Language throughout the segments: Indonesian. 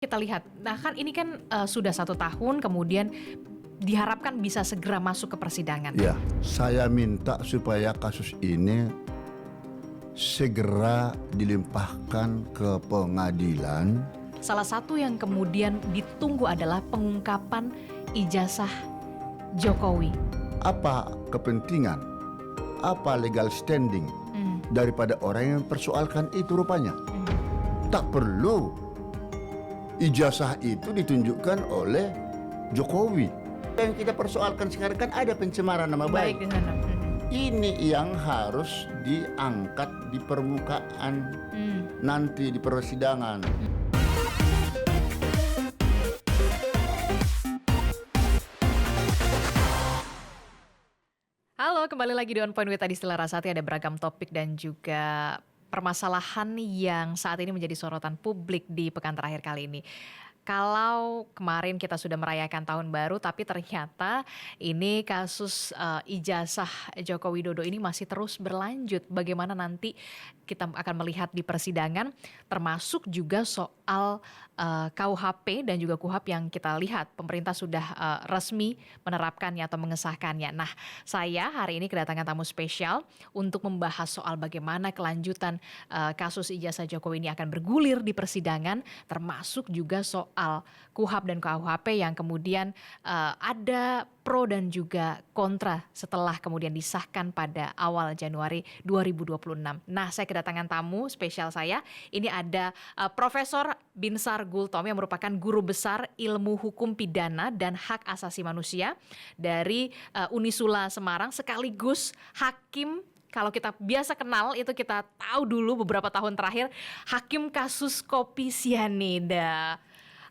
Kita lihat, nah kan ini kan sudah 1 tahun kemudian diharapkan bisa segera masuk ke persidangan. Ya, saya minta supaya kasus ini segera dilimpahkan ke pengadilan. Salah satu yang kemudian ditunggu adalah pengungkapan ijazah Jokowi. Apa kepentingan, apa legal standing daripada orang yang mempersoalkan itu rupanya? Tak perlu ijazah itu ditunjukkan oleh Jokowi. Yang kita persoalkan sekarang kan ada pencemaran nama baik. Baik di sana. Ini yang harus diangkat di permukaan nanti di persidangan. Halo, kembali lagi di On Point with Adistila Rasati. Ada beragam topik dan juga permasalahan yang saat ini menjadi sorotan publik di pekan terakhir kali ini. Kalau kemarin kita sudah merayakan tahun baru, tapi ternyata ini kasus ijazah Joko Widodo ini masih terus berlanjut. Bagaimana nanti kita akan melihat di persidangan, termasuk juga soal KUHP dan juga KUHAP yang kita lihat pemerintah sudah resmi menerapkannya atau mengesahkannya. Nah, saya hari ini kedatangan tamu spesial untuk membahas soal bagaimana kelanjutan kasus ijazah Jokowi ini akan bergulir di persidangan, termasuk juga soal KUHAP dan KUHP yang kemudian ada pro dan juga kontra setelah kemudian disahkan pada awal Januari 2026. Nah, saya kedatangan tamu spesial saya. Ini ada Profesor Binsar Gultom yang merupakan guru besar ilmu hukum pidana dan hak asasi manusia dari Unisula Semarang, sekaligus hakim. Kalau kita biasa kenal itu kita tahu dulu beberapa tahun terakhir hakim kasus kopi sianida.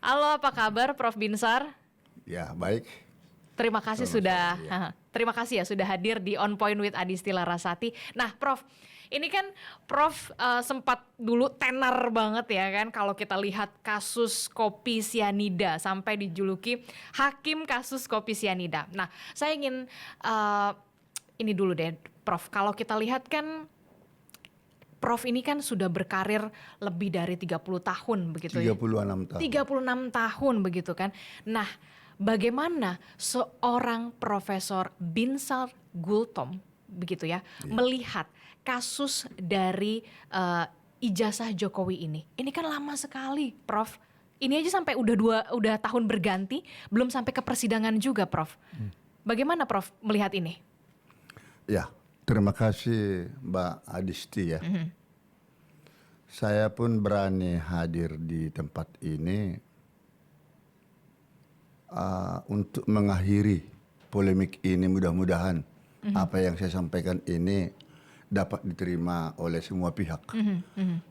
Halo, apa kabar Prof Binsar? Ya, baik. Terima kasih terima kasih ya sudah hadir di On Point with Adistila Rasati. Nah, Prof, ini kan Prof sempat dulu tenar banget ya kan kalau kita lihat kasus kopi sianida sampai dijuluki hakim kasus kopi sianida. Nah, saya ingin ini dulu deh, Prof. Kalau kita lihat kan Prof ini kan sudah berkarir lebih dari 30 tahun begitu 36 tahun. 36 tahun begitu kan. Nah, bagaimana seorang Profesor Binsar Gultom begitu ya melihat kasus dari ijazah Jokowi ini? Ini kan lama sekali, Prof. Ini aja sampai udah tahun berganti, belum sampai ke persidangan juga, Prof. Bagaimana Prof melihat ini? Ya, terima kasih Mbak Adisti ya. Saya pun berani hadir di tempat ini untuk mengakhiri polemik ini. Mudah-mudahan apa yang saya sampaikan ini dapat diterima oleh semua pihak.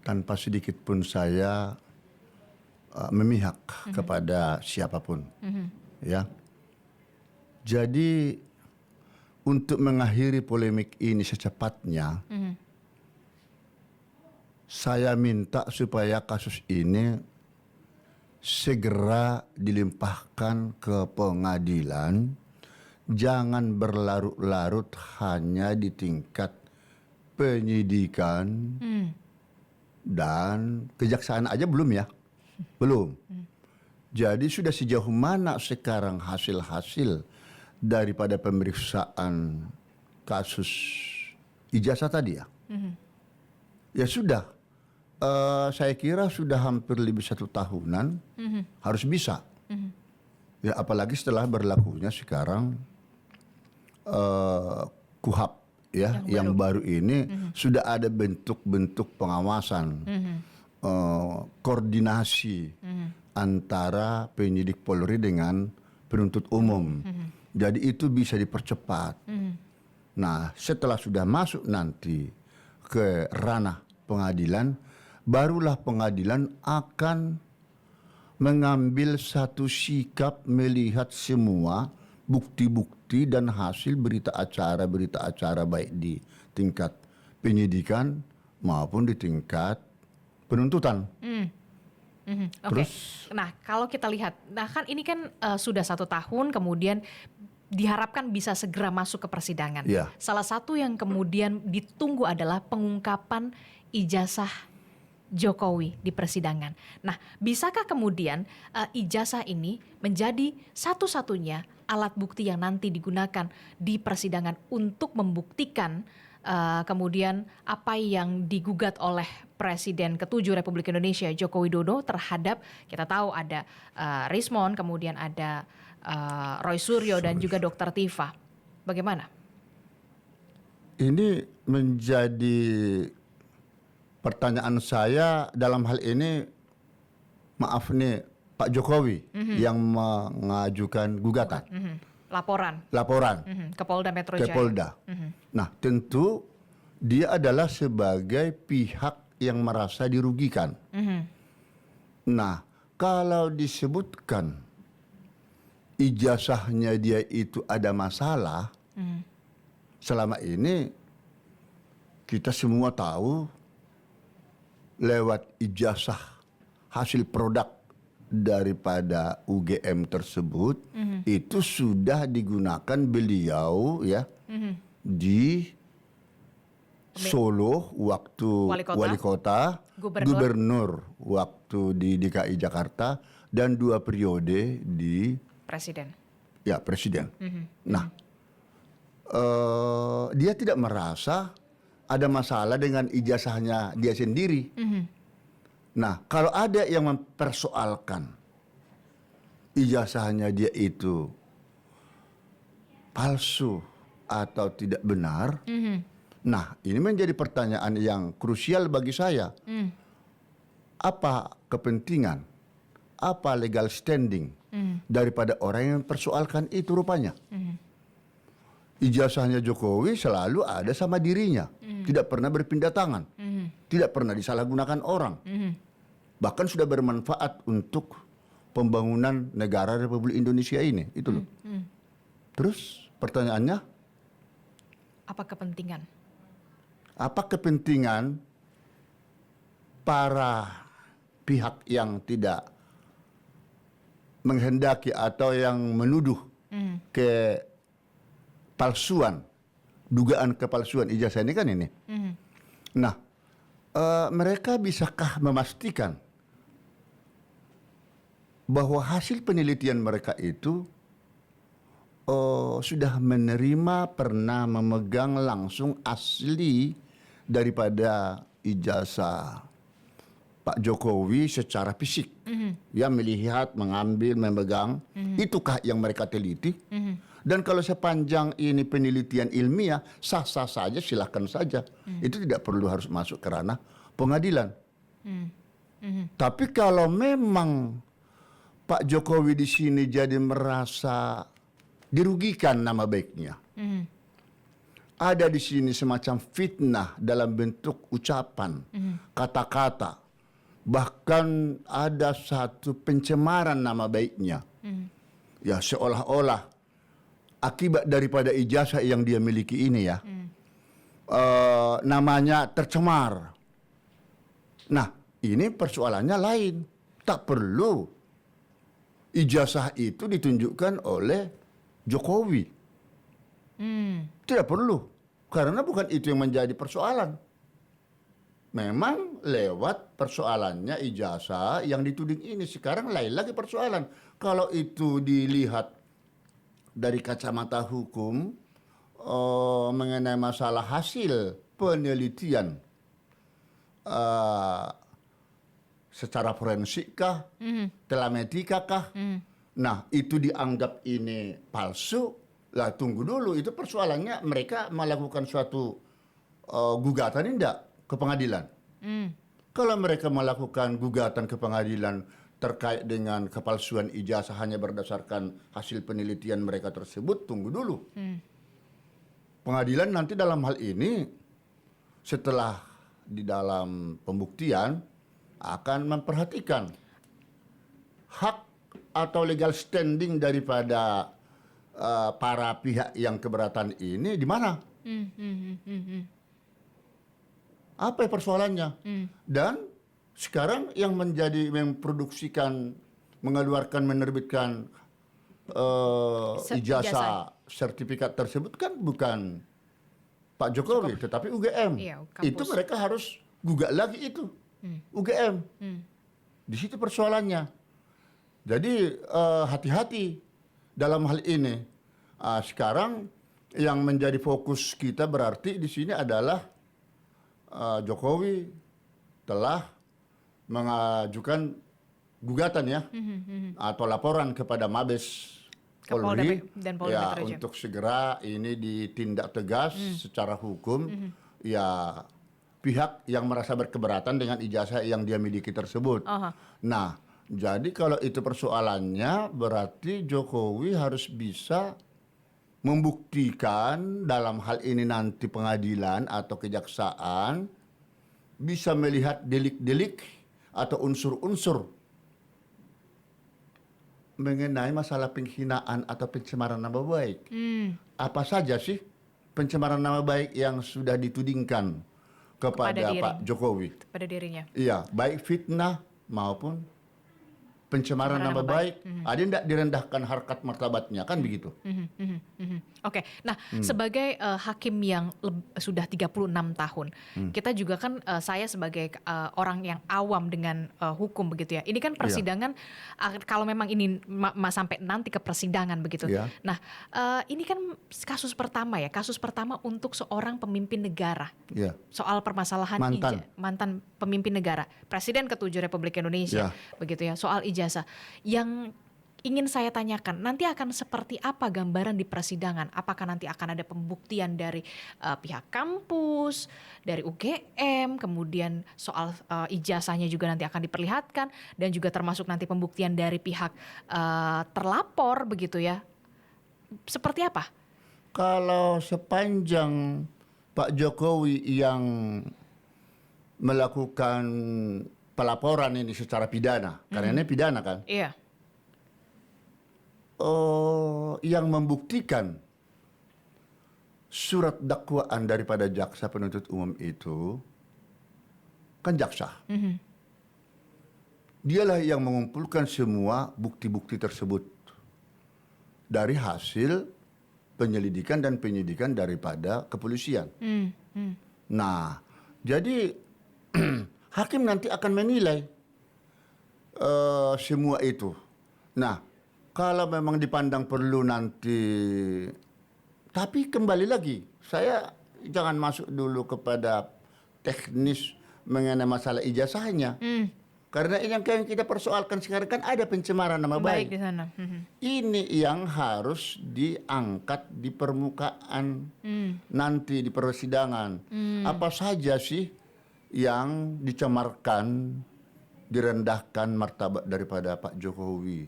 Tanpa sedikit pun saya memihak kepada siapapun. Ya. Jadi untuk mengakhiri polemik ini secepatnya, saya minta supaya kasus ini segera dilimpahkan ke pengadilan, jangan berlarut-larut hanya di tingkat penyidikan dan kejaksaan aja belum ya, belum. Jadi sudah sejauh mana sekarang hasil-hasil daripada pemeriksaan kasus ijazah tadi ya? Ya sudah, saya kira sudah hampir lebih 1 tahunan, harus bisa. Ya apalagi setelah berlakunya sekarang KUHAP ya, yang baru ini sudah ada bentuk-bentuk pengawasan, koordinasi antara penyidik Polri dengan penuntut umum. Jadi itu bisa dipercepat. Nah, setelah sudah masuk nanti ke ranah pengadilan, barulah pengadilan akan mengambil satu sikap melihat semua bukti-bukti dan hasil berita acara baik di tingkat penyidikan maupun di tingkat penuntutan. Oke. Nah, kalau kita lihat, nah kan ini kan sudah 1 tahun kemudian diharapkan bisa segera masuk ke persidangan. Ya. Salah satu yang kemudian ditunggu adalah pengungkapan ijazah Jokowi di persidangan. Nah, bisakah kemudian ijazah ini menjadi satu-satunya alat bukti yang nanti digunakan di persidangan untuk membuktikan kemudian apa yang digugat oleh Presiden ke-7 Republik Indonesia Joko Widodo terhadap, kita tahu ada Rismon, kemudian ada Roy Suryo dan juga Dr. Tifa. Bagaimana? Ini menjadi pertanyaan saya dalam hal ini, maaf nih, Pak Jokowi yang mengajukan gugatan, Laporan ke Polda Metro ke Jaya. Polda. Nah, tentu dia adalah sebagai pihak yang merasa dirugikan. Nah, kalau disebutkan ijazahnya dia itu ada masalah, selama ini kita semua tahu lewat ijazah hasil produk daripada UGM tersebut itu sudah digunakan beliau ya di Solo waktu wali kota, gubernur waktu di DKI Jakarta, dan 2 periode di presiden. Nah, dia tidak merasa ada masalah dengan ijazahnya dia sendiri. Nah, kalau ada yang mempersoalkan ijazahnya dia itu palsu atau tidak benar, nah ini menjadi pertanyaan yang krusial bagi saya. Apa kepentingan, apa legal standing daripada orang yang mempersoalkan itu rupanya? Ijazahnya Jokowi selalu ada sama dirinya, tidak pernah berpindah tangan, tidak pernah disalahgunakan orang, bahkan sudah bermanfaat untuk pembangunan negara Republik Indonesia ini, itu loh. Terus pertanyaannya, apa kepentingan? Apa kepentingan para pihak yang tidak menghendaki atau yang menuduh ke palsuan, dugaan kepalsuan ijazah ini kan ini. Nah, mereka bisakah memastikan bahwa hasil penelitian mereka itu sudah menerima, pernah memegang langsung asli daripada ijazah Pak Jokowi secara fisik, ya, melihat, mengambil, memegang, itukah yang mereka teliti? Dan kalau sepanjang ini penelitian ilmiah, sah-sah saja, silahkan saja. Itu tidak perlu harus masuk ke ranah pengadilan. Tapi kalau memang Pak Jokowi di sini jadi merasa dirugikan nama baiknya, ada di sini semacam fitnah dalam bentuk ucapan, kata-kata, bahkan ada satu pencemaran nama baiknya, ya, seolah-olah akibat daripada ijazah yang dia miliki ini ya, namanya tercemar. Nah, ini persoalannya lain. Tak perlu ijazah itu ditunjukkan oleh Jokowi. Tidak perlu, karena bukan itu yang menjadi persoalan. Memang lewat persoalannya ijazah yang dituding ini. Sekarang lain lagi persoalan. Kalau itu dilihat dari kacamata hukum, mengenai masalah hasil penelitian secara forensik kah, telemetrika kah, nah itu dianggap ini palsu, lah tunggu dulu, itu persoalannya mereka melakukan suatu gugatan ini enggak ke pengadilan. Kalau mereka melakukan gugatan ke pengadilan terkait dengan kepalsuan ijazah hanya berdasarkan hasil penelitian mereka tersebut, tunggu dulu. Pengadilan nanti dalam hal ini setelah di dalam pembuktian akan memperhatikan hak atau legal standing daripada para pihak yang keberatan ini di mana. Apa persoalannya? Dan sekarang yang memproduksikan, mengeluarkan, menerbitkan ijazah sertifikat tersebut kan bukan Pak Jokowi, tetapi UGM. Iya, itu mereka harus gugat lagi itu. UGM. Di situ persoalannya. Jadi hati-hati dalam hal ini. Sekarang yang menjadi fokus kita berarti di sini adalah Jokowi telah mengajukan gugatan ya atau laporan kepada Mabes Kapolda Polri dan Polda ya Metro Jaya. untuk segera ini ditindak tegas secara hukum ya pihak yang merasa berkeberatan dengan ijazah yang dia miliki tersebut. Nah, jadi kalau itu persoalannya berarti Jokowi harus bisa membuktikan dalam hal ini nanti pengadilan atau kejaksaan bisa melihat delik-delik atau unsur-unsur mengenai masalah penghinaan atau pencemaran nama baik. Apa saja sih pencemaran nama baik yang sudah ditudingkan kepada Pak Jokowi? Pada dirinya. Iya, baik fitnah maupun pencemaran nama baik. Ada tidak direndahkan harkat martabatnya, kan begitu? Oke, nah sebagai hakim yang sudah 36 tahun, kita juga kan saya sebagai orang yang awam dengan hukum begitu ya. Ini kan persidangan, kalau memang ini sampai nanti ke persidangan begitu. Iya. Nah ini kan kasus pertama ya, kasus pertama untuk seorang pemimpin negara. Iya. Soal permasalahan mantan pemimpin negara, Presiden ke-7 Republik Indonesia, begitu ya. Soal ijazah yang ingin saya tanyakan, nanti akan seperti apa gambaran di persidangan? Apakah nanti akan ada pembuktian dari pihak kampus, dari UGM, kemudian soal ijazahnya juga nanti akan diperlihatkan, dan juga termasuk nanti pembuktian dari pihak terlapor begitu ya? Seperti apa? Kalau sepanjang Pak Jokowi yang melakukan pelaporan ini secara pidana, karena ini pidana kan? Iya. Yang membuktikan surat dakwaan daripada jaksa penuntut umum itu kan jaksa. Dialah yang mengumpulkan semua bukti-bukti tersebut dari hasil penyelidikan dan penyidikan daripada kepolisian. Nah, jadi hakim nanti akan menilai semua itu. Nah, kalau memang dipandang perlu nanti, tapi kembali lagi, saya jangan masuk dulu kepada teknis mengenai masalah ijazahnya. Karena yang kita persoalkan sekarang kan ada pencemaran nama baik. Di sana. Ini yang harus diangkat di permukaan nanti di persidangan. Apa saja sih yang dicemarkan, direndahkan martabat daripada Pak Jokowi.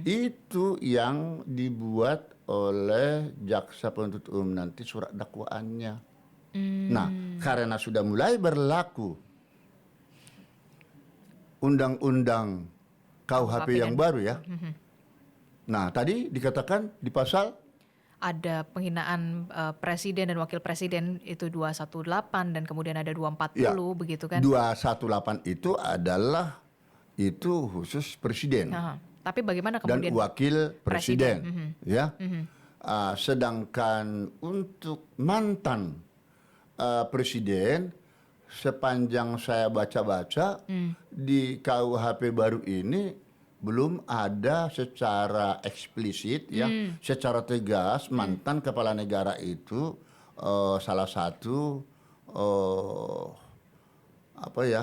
Itu yang dibuat oleh jaksa penuntut umum nanti surat dakwaannya. Nah, karena sudah mulai berlaku undang-undang KUHP yang baru ya. Nah, tadi dikatakan di pasal ada penghinaan presiden dan wakil presiden itu 218 dan kemudian ada 240 begitu kan? 218 itu adalah itu khusus presiden. Tapi bagaimana kemudian dan wakil presiden. Ya. Sedangkan untuk mantan presiden sepanjang saya baca-baca di KUHP baru ini belum ada secara eksplisit ya, secara tegas mantan kepala negara itu salah satu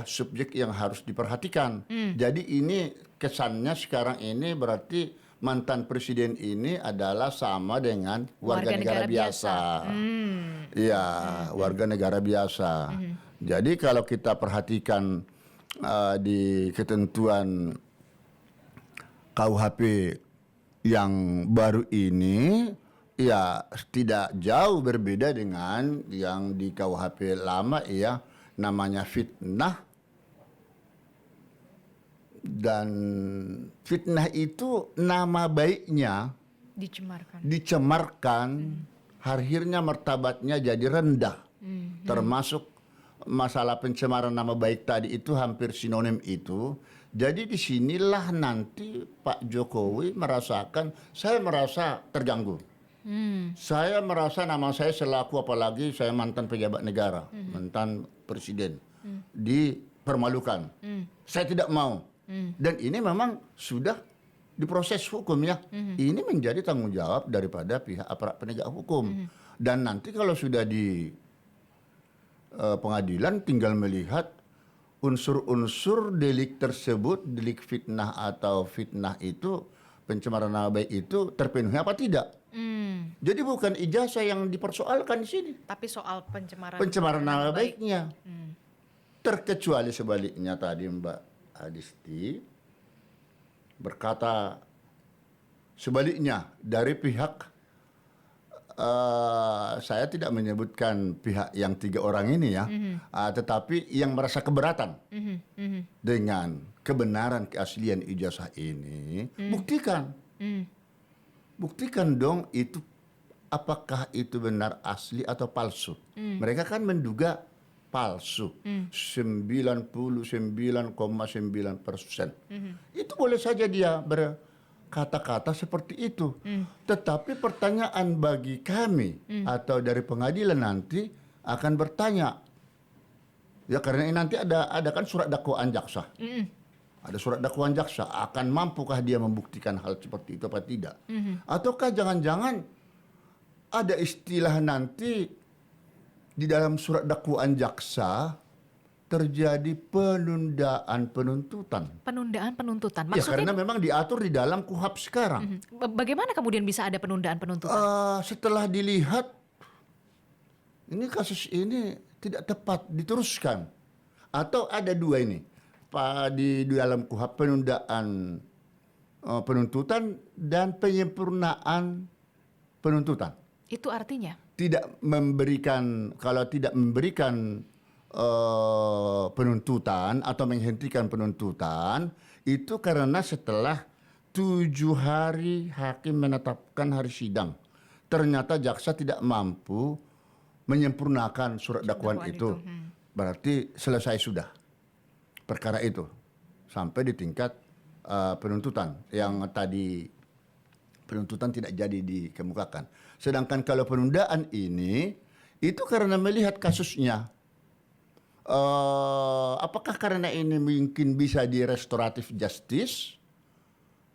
subjek yang harus diperhatikan. Jadi ini kesannya sekarang ini berarti mantan presiden ini adalah sama dengan warga negara biasa. Iya, warga negara biasa. Jadi kalau kita perhatikan di ketentuan KUHP yang baru ini, ya tidak jauh berbeda dengan yang di KUHP lama ya, namanya fitnah. Dan fitnah itu nama baiknya dicemarkan, akhirnya martabatnya jadi rendah. Termasuk masalah pencemaran nama baik tadi itu hampir sinonim itu. Jadi disinilah nanti Pak Jokowi merasakan, saya merasa terganggu. Saya merasa nama saya selaku, apalagi saya mantan pejabat negara, mantan presiden, permalukan. Saya tidak mau. Dan ini memang sudah diproses hukum ya. Ini menjadi tanggung jawab daripada pihak aparat penegak hukum. Dan nanti kalau sudah di pengadilan tinggal melihat unsur-unsur delik tersebut, delik fitnah atau fitnah itu, pencemaran nama baik itu terpenuhi apa tidak. Jadi bukan ijazah yang dipersoalkan di sini, Tapi soal pencemaran nama baiknya. Terkecuali sebaliknya tadi Mbak Adisti berkata sebaliknya dari pihak saya tidak menyebutkan pihak yang 3 orang ini ya, tetapi yang merasa keberatan dengan kebenaran keaslian ijazah ini, buktikan. Buktikan dong itu apakah itu benar asli atau palsu. Mereka kan menduga palsu. 99,9%. Itu boleh saja dia berkata-kata seperti itu. Tetapi pertanyaan bagi kami atau dari pengadilan nanti akan bertanya. Ya karena ini nanti ada kan surat dakwaan jaksa. Ada surat dakwaan jaksa, akan mampukah dia membuktikan hal seperti itu apa tidak? Ataukah jangan-jangan ada istilah nanti di dalam surat dakwaan jaksa terjadi penundaan penuntutan. Penundaan penuntutan. Ya Maksudnya karena memang diatur di dalam KUHP sekarang. bagaimana kemudian bisa ada penundaan penuntutan? Setelah dilihat ini kasus ini tidak tepat diteruskan. Atau ada 2 ini. Di dalam KUHP penundaan penuntutan dan penyempurnaan penuntutan. Itu artinya? Tidak memberikan, kalau tidak memberikan penuntutan atau menghentikan penuntutan itu karena setelah 7 hari hakim menetapkan hari sidang. Ternyata jaksa tidak mampu menyempurnakan surat dakwaan itu. Berarti selesai sudah perkara itu sampai di tingkat penuntutan yang tadi penuntutan tidak jadi dikemukakan. Sedangkan kalau penundaan ini itu karena melihat kasusnya, apakah karena ini mungkin bisa di restoratif justice,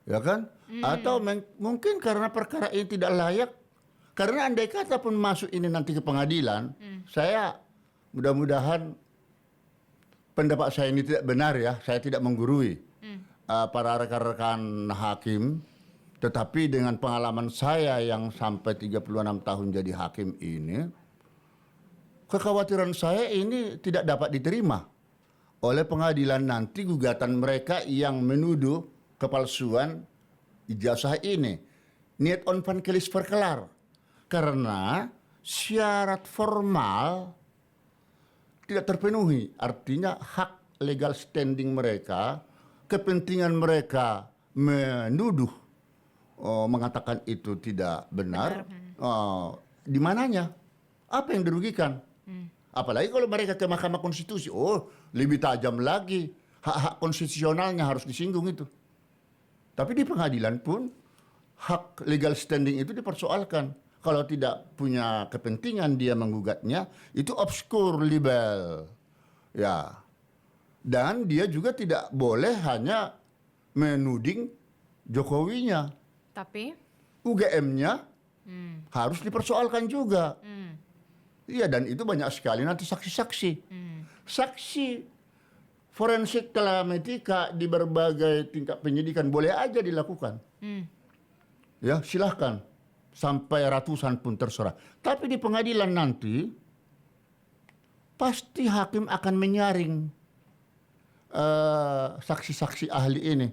ya kan? Atau mungkin karena perkara ini tidak layak. Karena andai kata pun masuk ini nanti ke pengadilan, saya mudah-mudahan pendapat saya ini tidak benar ya, saya tidak menggurui para rekan-rekan hakim, tetapi dengan pengalaman saya yang sampai 36 tahun jadi hakim ini, kekhawatiran saya ini tidak dapat diterima oleh pengadilan nanti gugatan mereka yang menuduh kepalsuan ijazah ini. Niet on van kelis verkelar. Karena syarat formal tidak terpenuhi. Artinya hak legal standing mereka, kepentingan mereka menuduh, mengatakan itu tidak benar. Di mananya? Apa yang dirugikan? Apalagi kalau mereka ke Mahkamah Konstitusi, lebih tajam lagi. Hak-hak konstitusionalnya harus disinggung itu. Tapi di pengadilan pun hak legal standing itu dipersoalkan. Kalau tidak punya kepentingan dia menggugatnya, itu obskur libel. Ya. Dan dia juga tidak boleh hanya menuding Jokowinya. Tapi UGM-nya harus dipersoalkan juga. Iya, dan itu banyak sekali nanti saksi-saksi. Saksi forensik telematika di berbagai tingkat penyidikan boleh aja dilakukan. Ya, silahkan. Sampai ratusan pun terserah. Tapi di pengadilan nanti pasti hakim akan menyaring saksi-saksi ahli ini.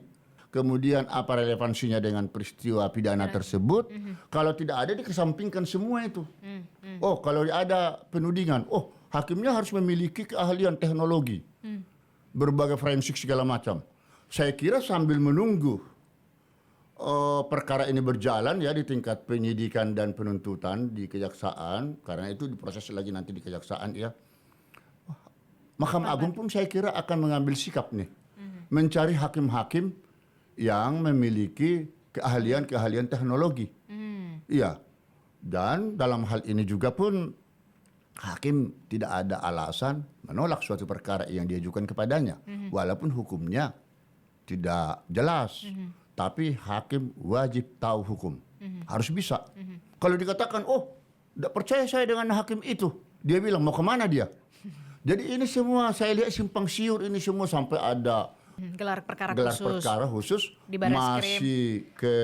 Kemudian apa relevansinya dengan peristiwa pidana tersebut. Kalau tidak ada dikesampingkan semua itu. Kalau ada penudingan, hakimnya harus memiliki keahlian teknologi. Berbagai forensik segala macam. Saya kira sambil menunggu perkara ini berjalan ya di tingkat penyidikan dan penuntutan di kejaksaan, karena itu diproses lagi nanti di kejaksaan ya. Mahkamah Agung pun saya kira akan mengambil sikap nih, mencari hakim-hakim yang memiliki keahlian teknologi. Iya. Dan dalam hal ini juga pun hakim tidak ada alasan menolak suatu perkara yang diajukan kepadanya, walaupun hukumnya tidak jelas, tapi hakim wajib tahu hukum, harus bisa. Kalau dikatakan, oh, tidak percaya saya dengan hakim itu, dia bilang mau kemana dia? Jadi ini semua saya lihat simpang siur ini semua sampai ada Gelar perkara gelar khusus perkara khusus di Barreskrim. masih ke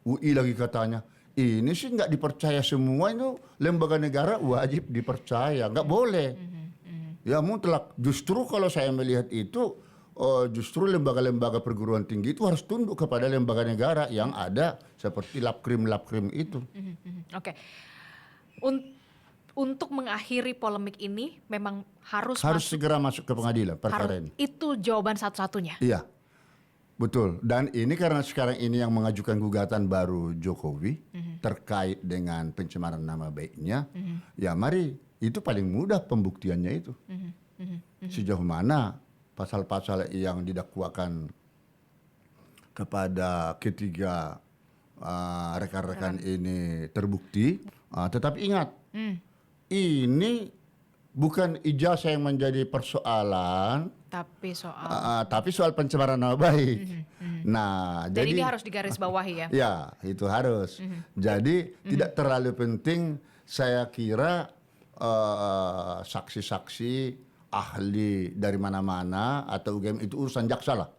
UI lagi katanya. Ini sih nggak dipercaya semua, itu lembaga negara wajib dipercaya, nggak boleh. Ya mutlak. Justru kalau saya melihat itu, justru lembaga-lembaga perguruan tinggi itu harus tunduk kepada lembaga negara yang ada seperti Lapkrim itu. Oke. Untuk mengakhiri polemik ini memang harus Segera masuk ke pengadilan perkara ini. Itu jawaban satu-satunya. Iya, betul. Dan ini karena sekarang ini yang mengajukan gugatan baru Jokowi terkait dengan pencemaran nama baiknya, ya mari itu paling mudah pembuktiannya itu. Sejauh mana pasal-pasal yang didakwakan kepada ketiga rekan-rekan ini terbukti. Tetapi ingat, ini bukan ijazah yang menjadi persoalan, tapi soal pencemaran nama baik. Nah, jadi ini harus digarisbawahi ya. Ya, itu harus. Jadi tidak terlalu penting, saya kira saksi-saksi ahli dari mana-mana atau UGM itu urusan jaksa lah.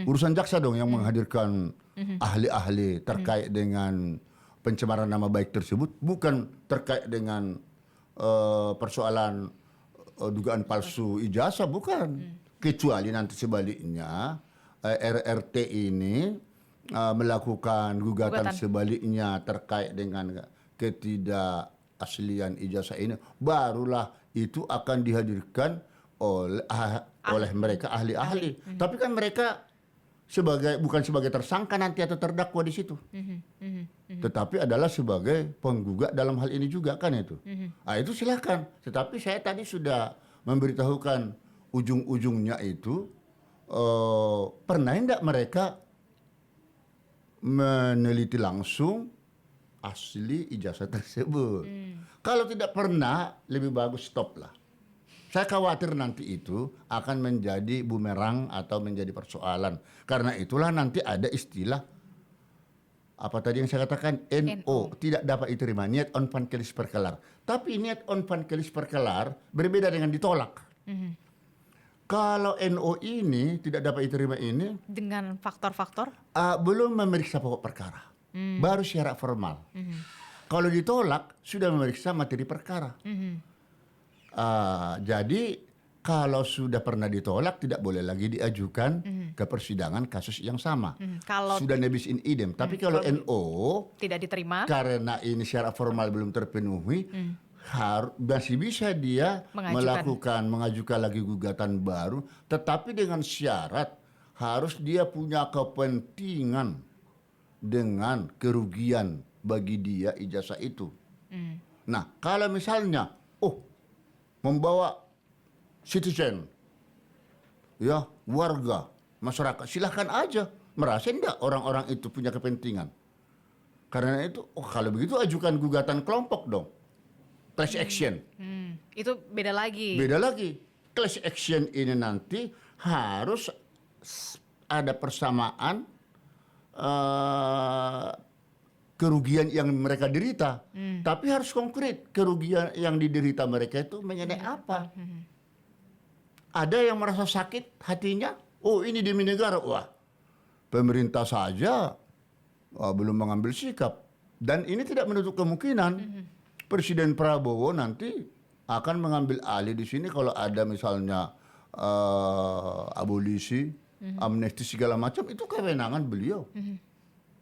Urusan jaksa dong yang menghadirkan ahli-ahli terkait dengan pencemaran nama baik tersebut, bukan terkait dengan persoalan dugaan palsu ijazah, bukan. Kecuali nanti sebaliknya RRT ini melakukan gugatan sebaliknya terkait dengan ketidakaslian ijazah ini, barulah itu akan dihadirkan oleh mereka ahli-ahli. Tapi kan mereka bukan sebagai tersangka nanti atau terdakwa di situ, tetapi adalah sebagai penggugat dalam hal ini juga kan itu. Itu silakan. Tetapi saya tadi sudah memberitahukan ujung-ujungnya itu, pernah tidak mereka meneliti langsung asli ijazah tersebut? Kalau tidak pernah, lebih bagus stop lah. Saya khawatir nanti itu akan menjadi bumerang atau menjadi persoalan. Karena itulah nanti ada istilah, apa tadi yang saya katakan, NO, tidak dapat diterima, niet onvankelis perkelar. Tapi niet onvankelis perkelar berbeda dengan ditolak. Kalau NO ini tidak dapat diterima ini, dengan faktor-faktor? Belum memeriksa pokok perkara, baru syarat formal. Kalau ditolak, sudah memeriksa materi perkara. Jadi kalau sudah pernah ditolak, tidak boleh lagi diajukan ke persidangan kasus yang sama. Kalau sudah nebis in idem. Tapi kalau NO tidak diterima, karena ini syarat formal belum terpenuhi, masih bisa dia mengajukan lagi gugatan baru, tetapi dengan syarat harus dia punya kepentingan dengan kerugian bagi dia ijazah itu. Nah, kalau misalnya membawa citizen, ya, warga, masyarakat, silahkan aja. Merasa enggak orang-orang itu punya kepentingan? Karena itu, kalau begitu ajukan gugatan kelompok dong. Class action. Itu beda lagi. Beda lagi. Class action ini nanti harus ada persamaan kerugian yang mereka derita, tapi harus konkret kerugian yang diderita mereka itu mengenai apa. Ada yang merasa sakit hatinya, ini demi negara, pemerintah saja belum mengambil sikap, dan ini tidak menutup kemungkinan Presiden Prabowo nanti akan mengambil alih di sini kalau ada misalnya abolisi, amnesti segala macam, itu kewenangan beliau.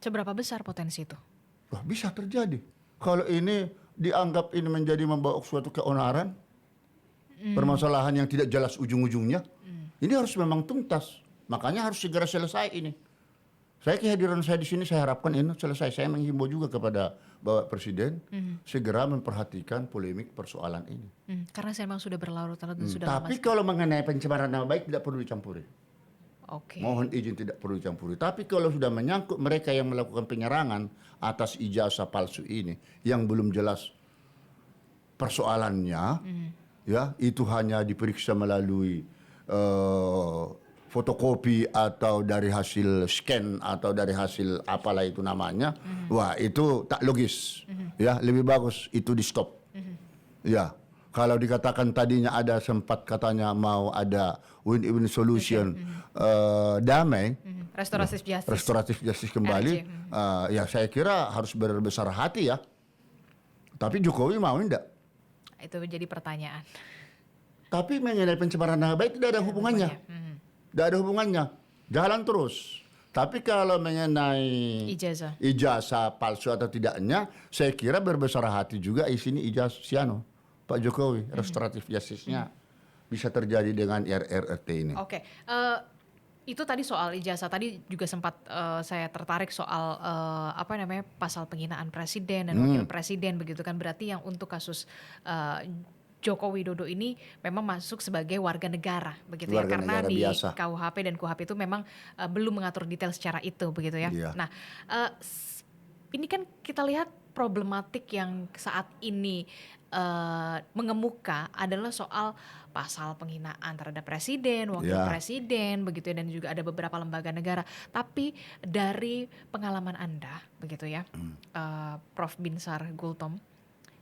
Seberapa besar potensi itu? Bisa terjadi. Kalau ini dianggap ini menjadi membawa suatu keonaran, permasalahan yang tidak jelas ujung-ujungnya, ini harus memang tuntas. Makanya harus segera selesai ini. Saya kehadiran saya di sini, saya harapkan ini selesai. Saya menghimbau juga kepada Bapak Presiden segera memperhatikan polemik persoalan ini. Karena saya memang sudah berlarut-larut dan sudah lama. Tapi kalau mengenai pencemaran nama baik tidak perlu dicampuri. Mohon izin tidak perlu dicampuri. Tapi kalau sudah menyangkut mereka yang melakukan penyerangan atas ijazah palsu ini yang belum jelas persoalannya, ya itu hanya diperiksa melalui fotokopi atau dari hasil scan atau dari hasil apalah itu namanya, wah itu tak logis. Ya, lebih bagus itu di stop. Ya, kalau dikatakan tadinya ada sempat katanya mau ada win-win solution, damai, restoratif justice kembali, ya saya kira harus berbesar hati ya. Tapi Jokowi mau enggak? Itu menjadi pertanyaan. Tapi mengenai pencemaran nama baik tidak ada hubungannya. Tidak ada hubungannya. Jalan terus. Tapi kalau mengenai ijazah palsu atau tidaknya, saya kira berbesar hati juga di sini ijazah Pak Jokowi, restoratif justice-nya bisa terjadi dengan RRT ini. Oke. Itu tadi soal ijazah. Tadi juga sempat saya tertarik soal pasal penghinaan presiden dan wakil presiden begitu kan. Berarti yang untuk kasus Joko Widodo ini memang masuk sebagai warga negara begitu ya, karena di biasa. KUHP dan KUHP itu memang belum mengatur detail secara itu begitu ya. Iya. Nah, ini kan kita lihat problematik yang saat ini mengemuka adalah soal pasal penghinaan terhadap presiden, wakil presiden begitu ya, dan juga ada beberapa lembaga negara. Tapi dari pengalaman Anda begitu ya, Prof Binsar Gultom,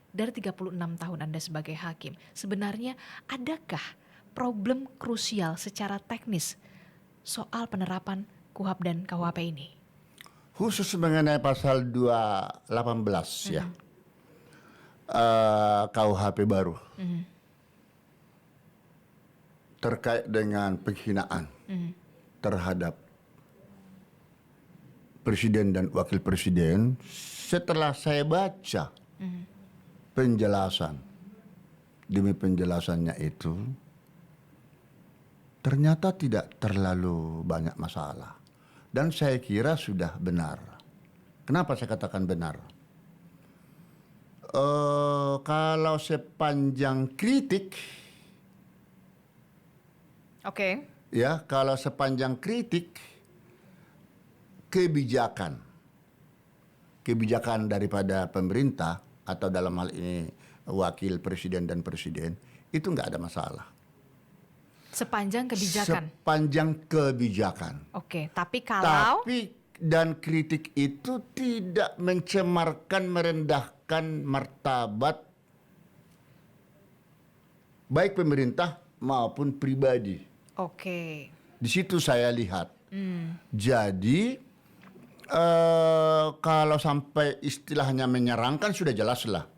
dari 36 tahun Anda sebagai hakim, sebenarnya adakah problem krusial secara teknis soal penerapan KUHP dan KUHP ini? Khusus mengenai pasal 218 ya, KUHP baru terkait dengan penghinaan terhadap presiden dan wakil presiden. Setelah saya baca penjelasan demi penjelasannya itu, ternyata tidak terlalu banyak masalah dan saya kira sudah benar. Kenapa saya katakan benar? Kalau sepanjang kritik, ya kalau sepanjang kritik kebijakan daripada pemerintah atau dalam hal ini wakil presiden dan presiden itu nggak ada masalah. Sepanjang kebijakan. Oke, tapi dan kritik itu tidak mencemarkan, merendahkan martabat baik pemerintah maupun pribadi. Oke. Di situ saya lihat. Jadi kalau sampai istilahnya menyerangkan sudah jelas lah.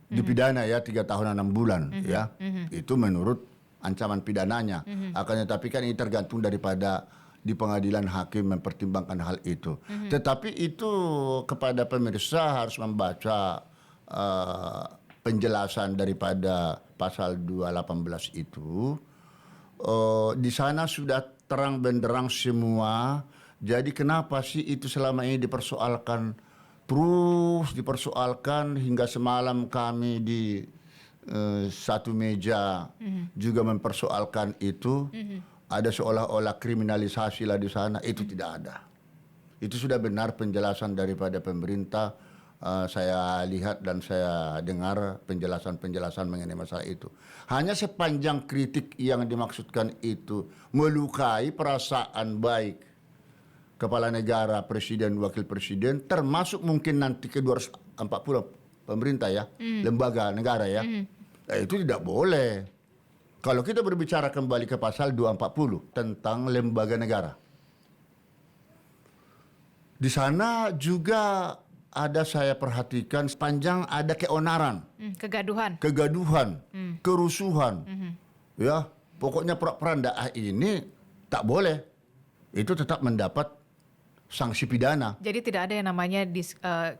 Dipidana ya 3 tahun 6 bulan ya. Itu menurut ancaman pidananya. Akan tetapi kan ini tergantung daripada di pengadilan hakim mempertimbangkan hal itu. Tetapi itu kepada pemirsa harus membaca penjelasan daripada pasal 218 itu. Di sana sudah terang benderang semua. Jadi kenapa sih itu selama ini dipersoalkan, terus dipersoalkan hingga semalam kami di satu meja juga mempersoalkan itu. Ada seolah-olah kriminalisasi lah di sana, itu tidak ada. Itu sudah benar penjelasan daripada pemerintah. Saya lihat dan saya dengar penjelasan-penjelasan mengenai masalah itu. Hanya sepanjang kritik yang dimaksudkan itu melukai perasaan baik kepala negara, presiden, wakil presiden, termasuk mungkin nanti ke 240 pemerintah ya, lembaga negara ya. Itu tidak boleh. Kalau kita berbicara kembali ke pasal 240 tentang lembaga negara. Di sana juga ada saya perhatikan sepanjang ada keonaran. Kegaduhan, kerusuhan. Ya, pokoknya pera-peranda ini tak boleh. Itu tetap mendapat sanksi pidana. Jadi tidak ada yang namanya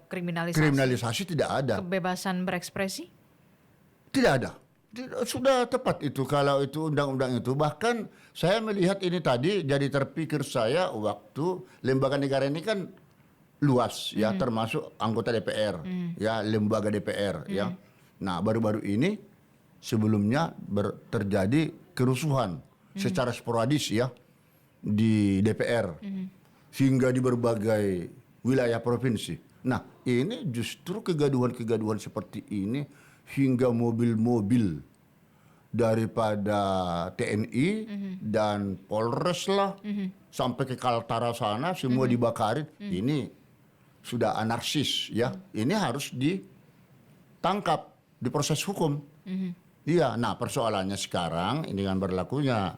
kriminalisasi. Kriminalisasi tidak ada. Kebebasan berekspresi? Tidak ada. Sudah tepat itu kalau itu undang-undang itu. Bahkan saya melihat ini tadi jadi terpikir saya waktu lembaga negara ini kan luas ya, termasuk anggota DPR ya, lembaga DPR ya. Nah, baru-baru ini sebelumnya terjadi kerusuhan secara sporadis ya di DPR. Sehingga di berbagai wilayah provinsi. Nah, ini justru kegaduhan-kegaduhan seperti ini hingga mobil-mobil daripada TNI dan Polres lah, sampai ke Kaltara sana semua dibakarin. Ini sudah anarkis ya. Ini harus ditangkap, diproses hukum. Iya, nah persoalannya sekarang ini kan berlakunya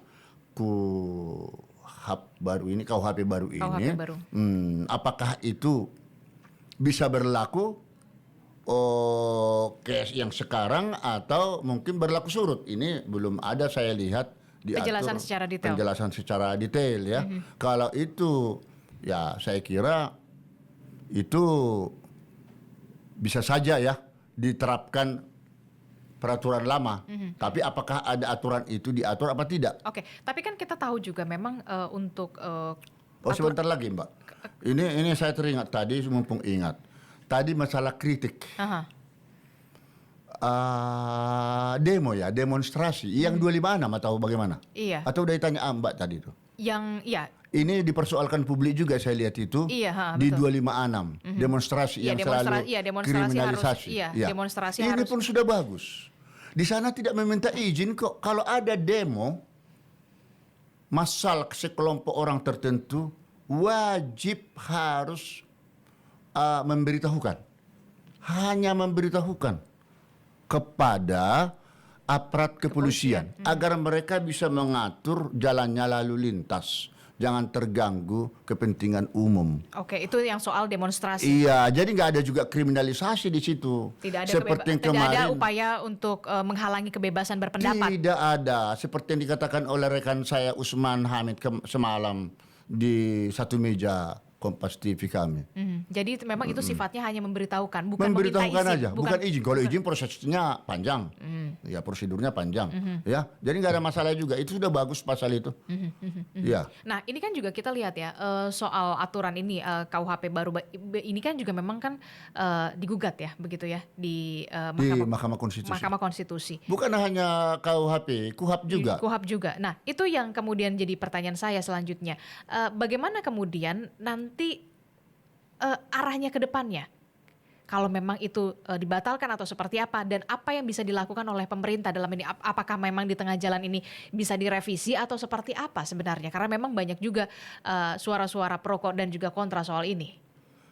KUHP baru ini, KUHP baru. Apakah itu bisa berlaku case yang sekarang atau mungkin berlaku surut? Ini belum ada saya lihat Penjelasan secara detail. Ya. Kalau itu ya saya kira itu bisa saja ya diterapkan peraturan lama. Tapi apakah ada aturan itu diatur apa tidak? Oke, tapi kan kita tahu juga memang untuk Sebentar lagi Mbak. Ini saya teringat tadi, mumpung ingat. Tadi masalah kritik. Demo ya, demonstrasi. Yang 25 atau bagaimana? Iya. Atau udah ditanya Mbak tadi itu? Ya. Ini dipersoalkan publik juga saya lihat itu. Iya, di betul. 256. Demonstrasi yang selalu kriminalisasi. Demonstrasi ini harus. pun sudah bagus. Di sana tidak meminta izin kok. Kalau ada demo massal sekelompok orang tertentu, wajib harus memberitahukan. Hanya memberitahukan kepada aparat kepolisian. Agar mereka bisa mengatur jalannya lalu lintas. Jangan terganggu kepentingan umum. Oke, itu yang soal demonstrasi. Iya, jadi nggak ada juga kriminalisasi di situ. Tidak Kemarin, ada upaya untuk menghalangi kebebasan berpendapat. Tidak ada. Seperti yang dikatakan oleh rekan saya Usman Hamid semalam di satu meja Kompas TV kami. Jadi memang itu sifatnya hanya memberitahukan, bukan Memberitahukan meminta izin. aja, bukan izin. Kalau izin prosesnya panjang, ya prosedurnya panjang, ya. Jadi nggak ada masalah juga. Itu sudah bagus pasal itu. Ya. Nah ini kan juga kita lihat ya soal aturan ini KUHP baru ini kan juga memang kan digugat ya begitu ya di Mahkamah Konstitusi. Mahkamah Konstitusi. Bukan hanya KUHP, KUHP juga. KUHP juga. Nah itu yang kemudian jadi pertanyaan saya selanjutnya. Bagaimana kemudian nanti arahnya ke depannya? Kalau memang itu dibatalkan atau seperti apa, dan apa yang bisa dilakukan oleh pemerintah dalam ini? Apakah memang di tengah jalan ini bisa direvisi atau seperti apa sebenarnya? Karena memang banyak juga suara-suara pro dan juga kontra soal ini.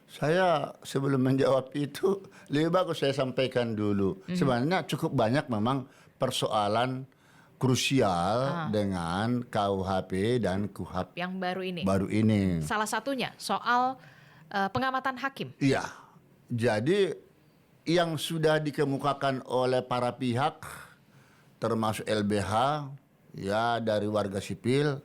Saya sebelum menjawab itu lebih bagus saya sampaikan dulu. Sebenarnya cukup banyak memang persoalan krusial dengan KUHP dan KUHP yang baru ini. Salah satunya soal pengamatan hakim. Iya. Jadi yang sudah dikemukakan oleh para pihak termasuk LBH ya dari warga sipil,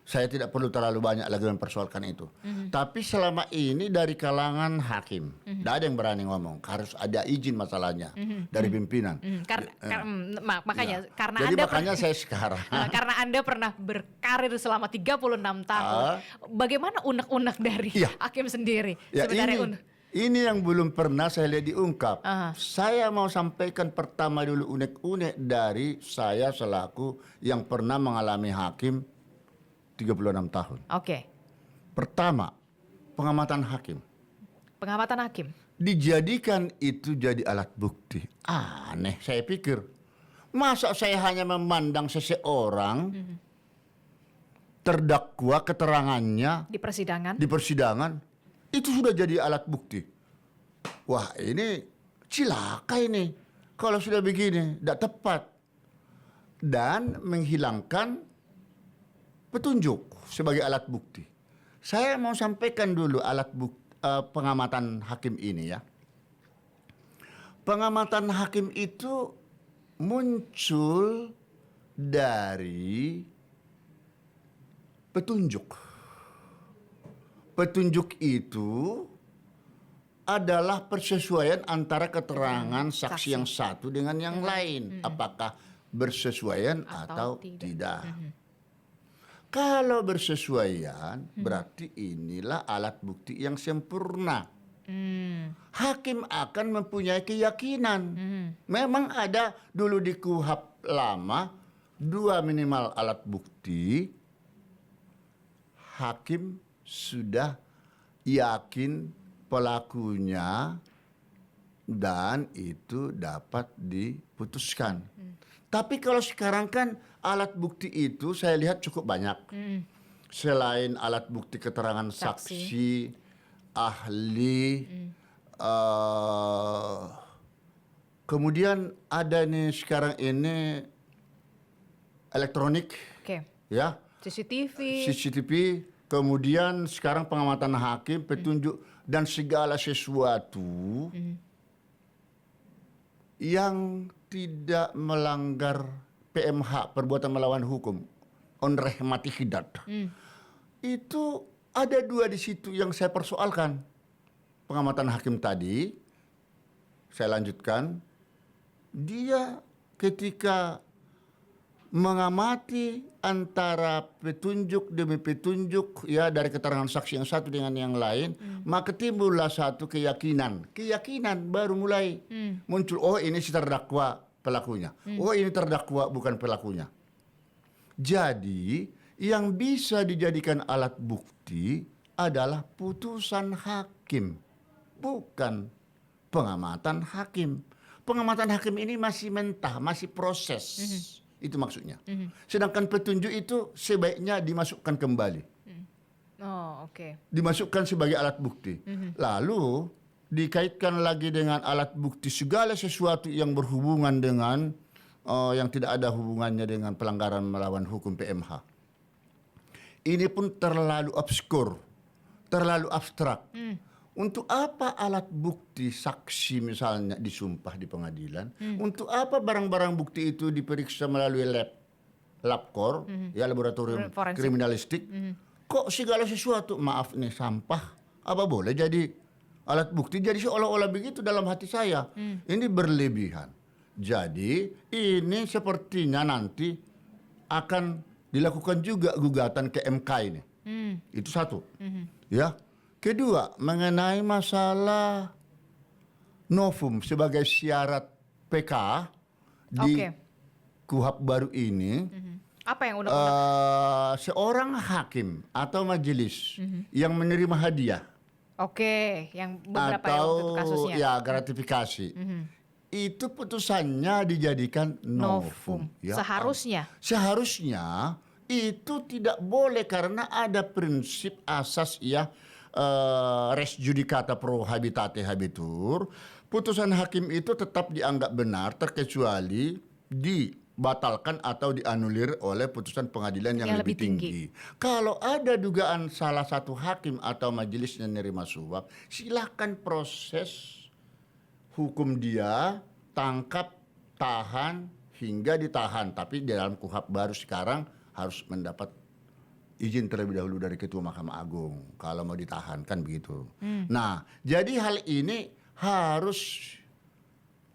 saya tidak perlu terlalu banyak lagi mempersoalkan itu. Tapi selama ini dari kalangan hakim, tidak ada yang berani ngomong. Harus ada izin masalahnya dari pimpinan. Makanya karena jadi Anda makanya saya sekarang. Karena Anda pernah berkarir selama 36 tahun. Bagaimana unek-unek dari hakim sendiri Ya sebenarnya? ini yang belum pernah saya lihat diungkap. Saya mau sampaikan pertama dulu unek-unek dari saya selaku yang pernah mengalami hakim 36 tahun. Oke. Pertama, pengamatan hakim. Pengamatan hakim. Dijadikan itu jadi alat bukti. Aneh saya pikir. Masa saya hanya memandang seseorang terdakwa keterangannya Di persidangan itu sudah jadi alat bukti. Wah ini cilaka ini. Kalau sudah begini, tidak tepat. Dan menghilangkan petunjuk sebagai alat bukti. Saya mau sampaikan dulu alat bukti pengamatan hakim ini ya. Pengamatan hakim itu muncul dari petunjuk. Petunjuk itu adalah persesuaian antara keterangan saksi yang satu dengan yang lain. Apakah bersesuaian atau tidak. Kalau bersesuaian, berarti inilah alat bukti yang sempurna. Hakim akan mempunyai keyakinan. Memang ada dulu di KUHP lama 2 minimal alat bukti. Hakim sudah yakin pelakunya dan itu dapat diputuskan. Tapi kalau sekarang kan alat bukti itu saya lihat cukup banyak. Selain alat bukti keterangan saksi, ahli, eh, kemudian ada nih sekarang ini elektronik, Oke. ya, CCTV, kemudian sekarang pengamatan hakim, petunjuk dan segala sesuatu yang tidak melanggar PMH, perbuatan melawan hukum, on rehmati hidat. Itu ada dua di situ yang saya persoalkan. Pengamatan hakim tadi, saya lanjutkan, dia ketika mengamati antara petunjuk demi petunjuk ya dari keterangan saksi yang satu dengan yang lain, maka timbullah satu keyakinan baru mulai muncul, oh ini si terdakwa pelakunya, oh ini terdakwa bukan pelakunya. Jadi yang bisa dijadikan alat bukti adalah putusan hakim, bukan pengamatan hakim. Pengamatan hakim ini masih mentah, masih proses. Itu maksudnya. Sedangkan petunjuk itu sebaiknya dimasukkan kembali. Oh, oke. Dimasukkan sebagai alat bukti. Lalu dikaitkan lagi dengan alat bukti segala sesuatu yang berhubungan dengan yang tidak ada hubungannya dengan pelanggaran melawan hukum PMH. Ini pun terlalu obskur, terlalu abstrak. Untuk apa alat bukti saksi misalnya disumpah di pengadilan? Untuk apa barang-barang bukti itu diperiksa melalui labkor, ya laboratorium Forensik. kriminalistik? Kok segala sesuatu, maaf nih, sampah, apa boleh jadi alat bukti? Jadi seolah-olah begitu dalam hati saya. Ini berlebihan. Jadi ini sepertinya nanti akan dilakukan juga gugatan ke MK ini. Itu satu. Ya. Kedua, mengenai masalah novum sebagai syarat PK di KUHP baru ini, Apa yang undang-undang? seorang hakim atau majelis yang menerima hadiah Yang beberapa yang waktu itu kasusnya. atau ya gratifikasi, itu putusannya dijadikan novum. Ya, seharusnya itu tidak boleh karena ada prinsip asas ya. Res judicata pro habitate habetur, putusan hakim itu tetap dianggap benar terkecuali dibatalkan atau dianulir oleh putusan pengadilan yang lebih tinggi. Kalau ada dugaan salah satu hakim atau majelis yang menerima suap, silakan proses hukum dia, tangkap, tahan hingga ditahan. Tapi di dalam KUHP baru sekarang harus mendapat izin terlebih dahulu dari Ketua Mahkamah Agung kalau mau ditahan, kan begitu. Nah, jadi hal ini harus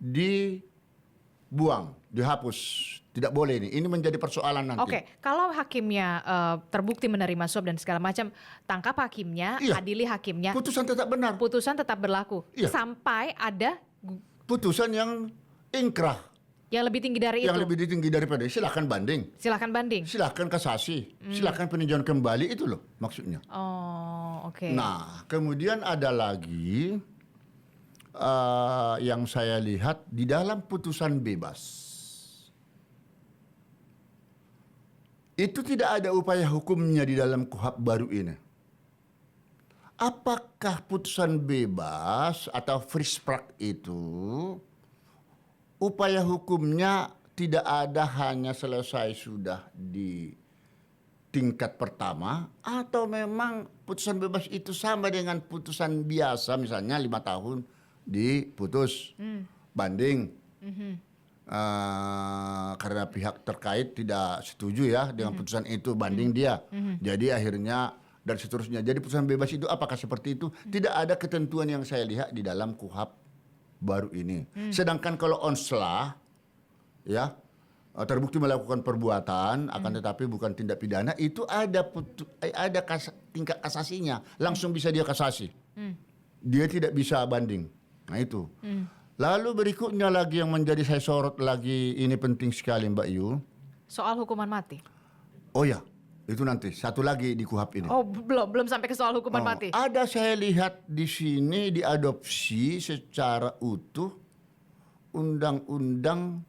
dibuang, dihapus. Tidak boleh ini. Ini menjadi persoalan nanti. Oke, kalau hakimnya terbukti menerima suap dan segala macam, tangkap hakimnya, adili hakimnya. Putusan tetap benar. Putusan tetap berlaku. Iya. Sampai ada putusan yang ingkrah. yang lebih tinggi dari Yang itu. lebih tinggi daripada silakan banding. Silakan banding. Silakan kasasi. Silakan peninjauan kembali, itu loh maksudnya. Oh, oke. Nah, kemudian ada lagi yang saya lihat di dalam putusan bebas. Itu tidak ada upaya hukumnya di dalam KUHP baru ini. Apakah putusan bebas atau free spark itu upaya hukumnya tidak ada, hanya selesai sudah di tingkat pertama, atau memang putusan bebas itu sama dengan putusan biasa, misalnya 5 tahun diputus, banding, karena pihak terkait tidak setuju ya dengan putusan itu, banding dia, jadi akhirnya dan seterusnya. Jadi putusan bebas itu apakah seperti itu? Tidak ada ketentuan yang saya lihat di dalam KUHP baru ini. Sedangkan kalau onslah ya terbukti melakukan perbuatan akan tetapi bukan tindak pidana, itu ada tingkat kasasinya, langsung bisa dia kasasi. Dia tidak bisa banding. Nah itu. Lalu berikutnya lagi yang menjadi saya sorot lagi, ini penting sekali Mbak Yu. Soal hukuman mati. Oh ya, itu nanti satu lagi di KUHP ini. Oh, belum sampai ke soal hukuman mati. Ada saya lihat di sini diadopsi secara utuh undang-undang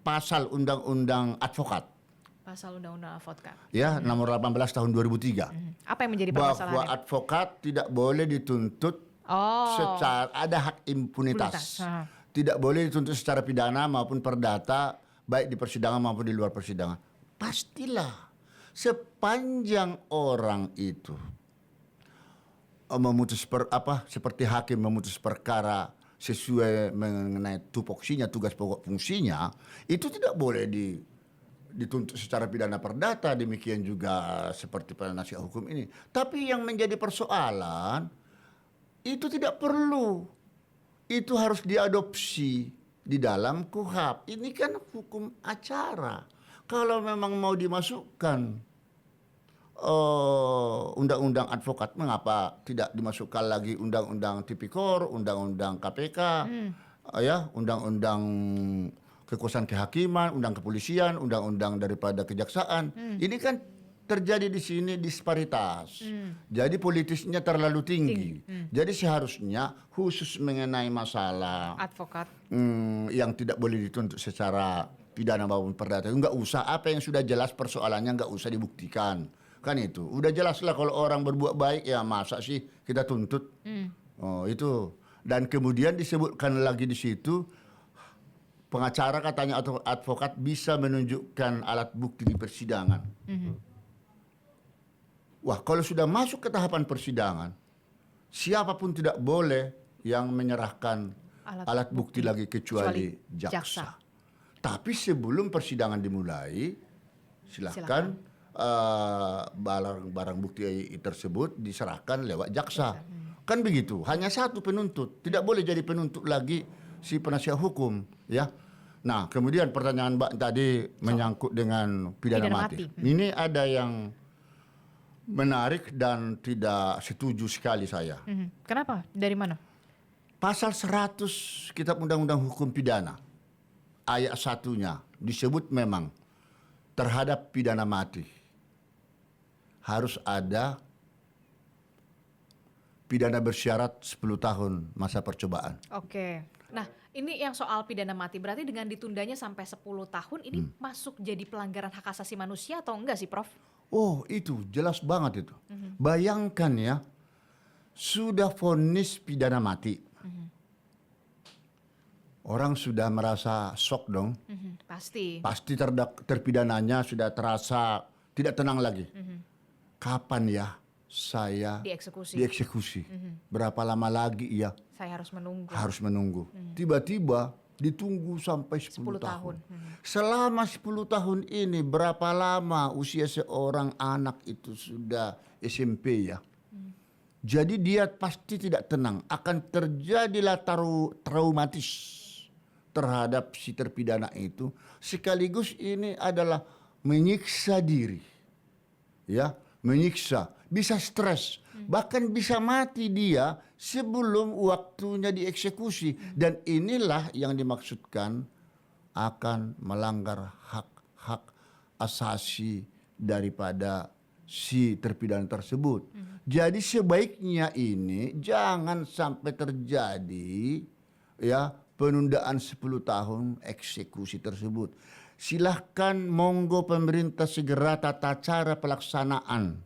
pasal undang-undang advokat Pasal Undang-Undang Advokat. ya nomor 18 tahun 2003 Apa yang menjadi bahwa permasalahannya? advokat tidak boleh dituntut Oh, secara ada hak impunitas. Impunitas. Tidak boleh dituntut secara pidana maupun perdata baik di persidangan maupun di luar persidangan. Pastilah sepanjang orang itu seperti hakim memutus perkara sesuai mengenai tupoksinya, tugas pokok fungsinya, itu tidak boleh dituntut secara pidana perdata, demikian juga seperti penasihat hukum ini. Tapi yang menjadi persoalan itu tidak perlu. Itu harus diadopsi di dalam KUHP. Ini kan hukum acara. Kalau memang mau dimasukkan undang-undang advokat, mengapa tidak dimasukkan lagi undang-undang tipikor, undang-undang KPK, ya, undang-undang kekuasaan kehakiman, undang kepolisian, undang-undang daripada kejaksaan. Ini kan terjadi di sini disparitas. Jadi politisnya terlalu tinggi. Jadi seharusnya khusus mengenai masalah advokat. yang tidak boleh dituntut secara pidana maupun perdata. Enggak usah, apa yang sudah jelas persoalannya enggak usah dibuktikan. Kan itu. Udah jelas lah kalau orang berbuat baik, ya masa sih kita tuntut. Oh, itu. Dan kemudian disebutkan lagi di situ, pengacara katanya atau advokat bisa menunjukkan alat bukti di persidangan. Wah, kalau sudah masuk ke tahapan persidangan, siapapun tidak boleh yang menyerahkan alat bukti lagi kecuali jaksa. Tapi sebelum persidangan dimulai, silakan barang bukti tersebut diserahkan lewat jaksa. Kan begitu. Hanya satu penuntut, tidak boleh jadi penuntut lagi si penasihat hukum, ya. Nah, kemudian pertanyaan Mbak tadi menyangkut dengan pidana mati. Ini ada yang menarik dan tidak setuju sekali saya. Kenapa? Dari mana? Pasal 100 Kitab Undang-Undang Hukum Pidana, ayat 1-nya disebut memang terhadap pidana mati harus ada pidana bersyarat 10 tahun masa percobaan. Oke. Nah, ini yang soal pidana mati berarti dengan ditundanya sampai 10 tahun ini masuk jadi pelanggaran hak asasi manusia atau enggak sih, Prof? Oh, itu jelas banget itu. Bayangkan ya, sudah vonis pidana mati. Orang sudah merasa shock dong. Pasti. Pasti terpidananya sudah terasa tidak tenang lagi. Kapan ya saya dieksekusi? Berapa lama lagi ya? Saya harus menunggu. Harus menunggu. Tiba-tiba ditunggu sampai 10 tahun. Selama 10 tahun ini berapa lama usia seorang anak itu sudah SMP ya? Jadi dia pasti tidak tenang. Akan terjadilah traumatis terhadap si terpidana itu. Sekaligus ini adalah menyiksa diri. Ya, menyiksa. Bisa stres. Bahkan bisa mati dia sebelum waktunya dieksekusi. Dan inilah yang dimaksudkan akan melanggar hak-hak asasi daripada si terpidana tersebut. Jadi sebaiknya ini jangan sampai terjadi ya penundaan 10 tahun eksekusi tersebut. Silahkan monggo pemerintah segera tata cara pelaksanaan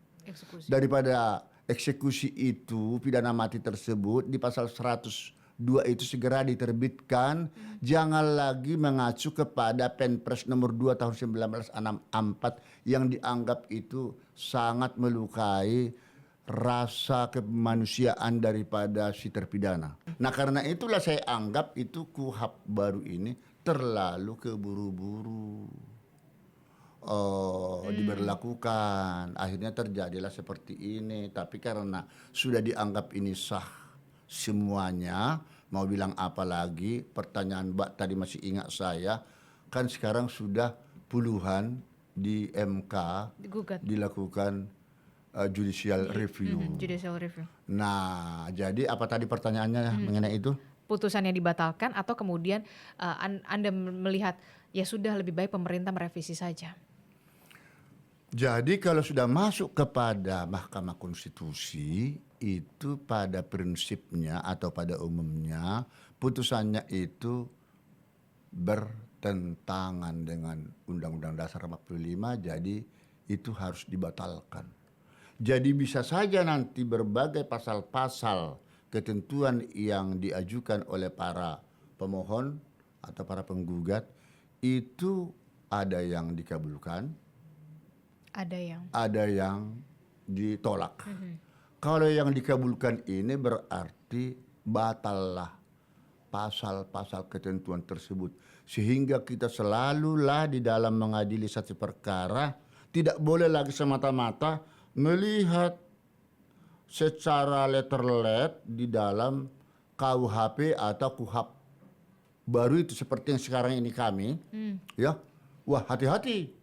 daripada eksekusi itu, pidana mati tersebut di pasal 102 itu segera diterbitkan. Jangan lagi mengacu kepada Perpres nomor 2 tahun 1964 yang dianggap itu sangat melukai rasa kemanusiaan daripada si terpidana. Nah, karena itulah saya anggap itu KUHP baru ini terlalu keburu-buru diberlakukan. Akhirnya terjadilah seperti ini. Tapi karena sudah dianggap ini sah semuanya, mau bilang apa lagi? Pertanyaan Mbak tadi masih ingat saya, kan sekarang sudah puluhan di MK dilakukan judicial review. Judicial review. Nah, jadi apa tadi pertanyaannya mengenai itu? Putusannya dibatalkan atau kemudian Anda melihat ya sudah lebih baik pemerintah merevisi saja? Jadi kalau sudah masuk kepada Mahkamah Konstitusi, itu pada prinsipnya atau pada umumnya putusannya itu bertentangan dengan Undang-Undang Dasar 45, jadi itu harus dibatalkan. Jadi bisa saja nanti berbagai pasal-pasal ketentuan yang diajukan oleh para pemohon atau para penggugat itu ada yang dikabulkan, ada yang ditolak. Kalau yang dikabulkan ini berarti batallah pasal-pasal ketentuan tersebut. Sehingga kita selalulah di dalam mengadili satu perkara tidak boleh lagi semata-mata melihat secara letter-let di dalam KUHP atau KUHAP baru itu seperti yang sekarang ini kami. Ya, wah hati-hati,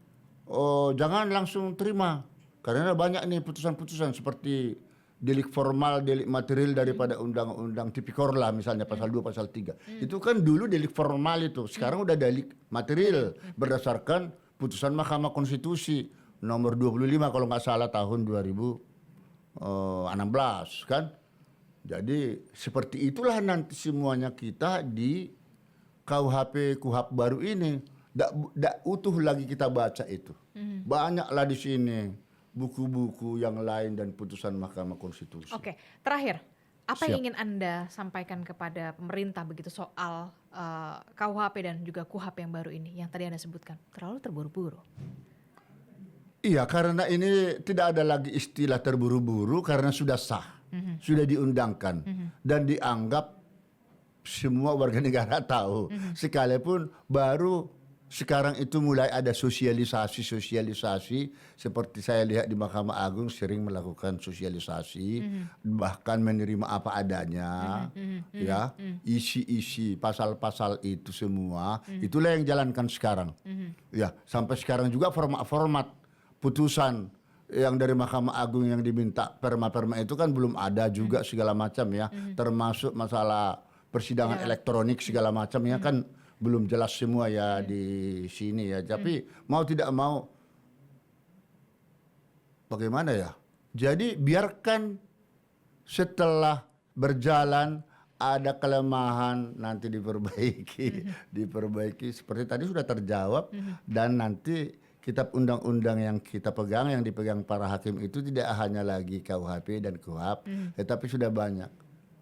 jangan langsung terima karena banyak nih putusan-putusan seperti delik formal, delik material daripada undang-undang tipikor lah misalnya pasal 2, pasal 3. Itu kan dulu delik formal itu, sekarang udah delik material berdasarkan putusan Mahkamah Konstitusi nomor 25 kalau nggak salah tahun 2016 kan. Jadi seperti itulah nanti semuanya kita di KUHP KUHAP baru ini. Nggak utuh lagi kita baca itu. Banyaklah di sini buku-buku yang lain dan putusan Mahkamah Konstitusi. Oke, terakhir, apa yang ingin Anda sampaikan kepada pemerintah begitu soal KUHP dan juga KUHAP yang baru ini yang tadi Anda sebutkan? Terlalu terburu-buru. Iya, karena ini tidak ada lagi istilah terburu-buru karena sudah sah, sudah diundangkan dan dianggap semua warga negara tahu. Sekalipun baru sekarang itu mulai ada sosialisasi seperti saya lihat di Mahkamah Agung sering melakukan sosialisasi, bahkan menerima apa adanya, ya isi-isi pasal-pasal itu semua, itulah yang jalankan sekarang. Ya, sampai sekarang juga format-format putusan yang dari Mahkamah Agung yang diminta perma-perma itu kan belum ada juga segala macam ya, termasuk masalah persidangan elektronik segala macam ya kan belum jelas semua ya di sini ya. Tapi mau tidak mau bagaimana ya? Jadi biarkan setelah berjalan ada kelemahan nanti diperbaiki seperti tadi sudah terjawab dan nanti kitab undang-undang yang kita pegang yang dipegang para hakim itu tidak hanya lagi KUHP dan KUHAP tetapi sudah banyak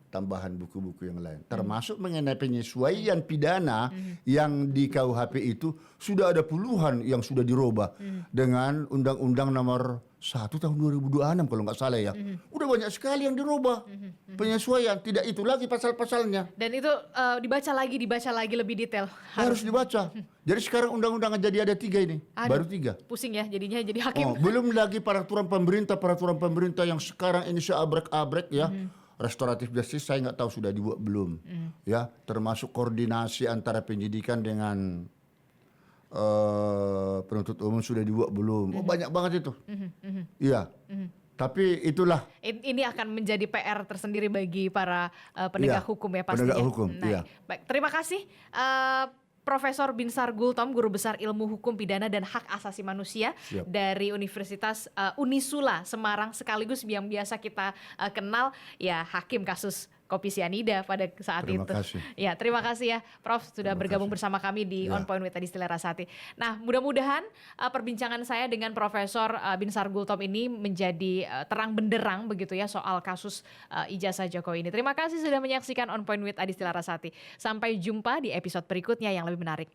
tambahan buku-buku yang lain, termasuk mengenai penyesuaian pidana yang di KUHP itu sudah ada puluhan yang sudah dirubah dengan Undang-Undang Nomor 1 tahun 2026 kalau nggak salah ya. Udah banyak sekali yang dirubah penyesuaian, tidak itu lagi pasal-pasalnya. Dan itu dibaca lagi lebih detail. Harus dibaca. Jadi sekarang undang-undang jadi ada 3 ini, baru 3. Pusing ya jadinya jadi hakim. Belum lagi peraturan pemerintah yang sekarang ini seabrek-abrek ya. Restoratif justice saya nggak tahu sudah dibuat belum, ya termasuk koordinasi antara penyidikan dengan penuntut umum sudah dibuat belum, banyak banget itu, iya. Tapi itulah. Ini akan menjadi PR tersendiri bagi para penegak hukum ya pastinya. Penegak hukum, iya. Baik, terima kasih. Profesor Binsar Gultom, Guru Besar Ilmu Hukum Pidana dan Hak Asasi Manusia dari Universitas Unisula Semarang, sekaligus yang biasa kita kenal ya hakim kasus kopi sianida pada saat Terima itu. kasih. Ya, terima kasih ya Prof sudah bergabung bersama kami di On Point with Adistila Rasati. Nah, mudah-mudahan perbincangan saya dengan Profesor Binsar Gultom ini menjadi terang benderang begitu ya soal kasus ijazah Jokowi ini. Terima kasih sudah menyaksikan On Point with Adistila Rasati. Sampai jumpa di episode berikutnya yang lebih menarik.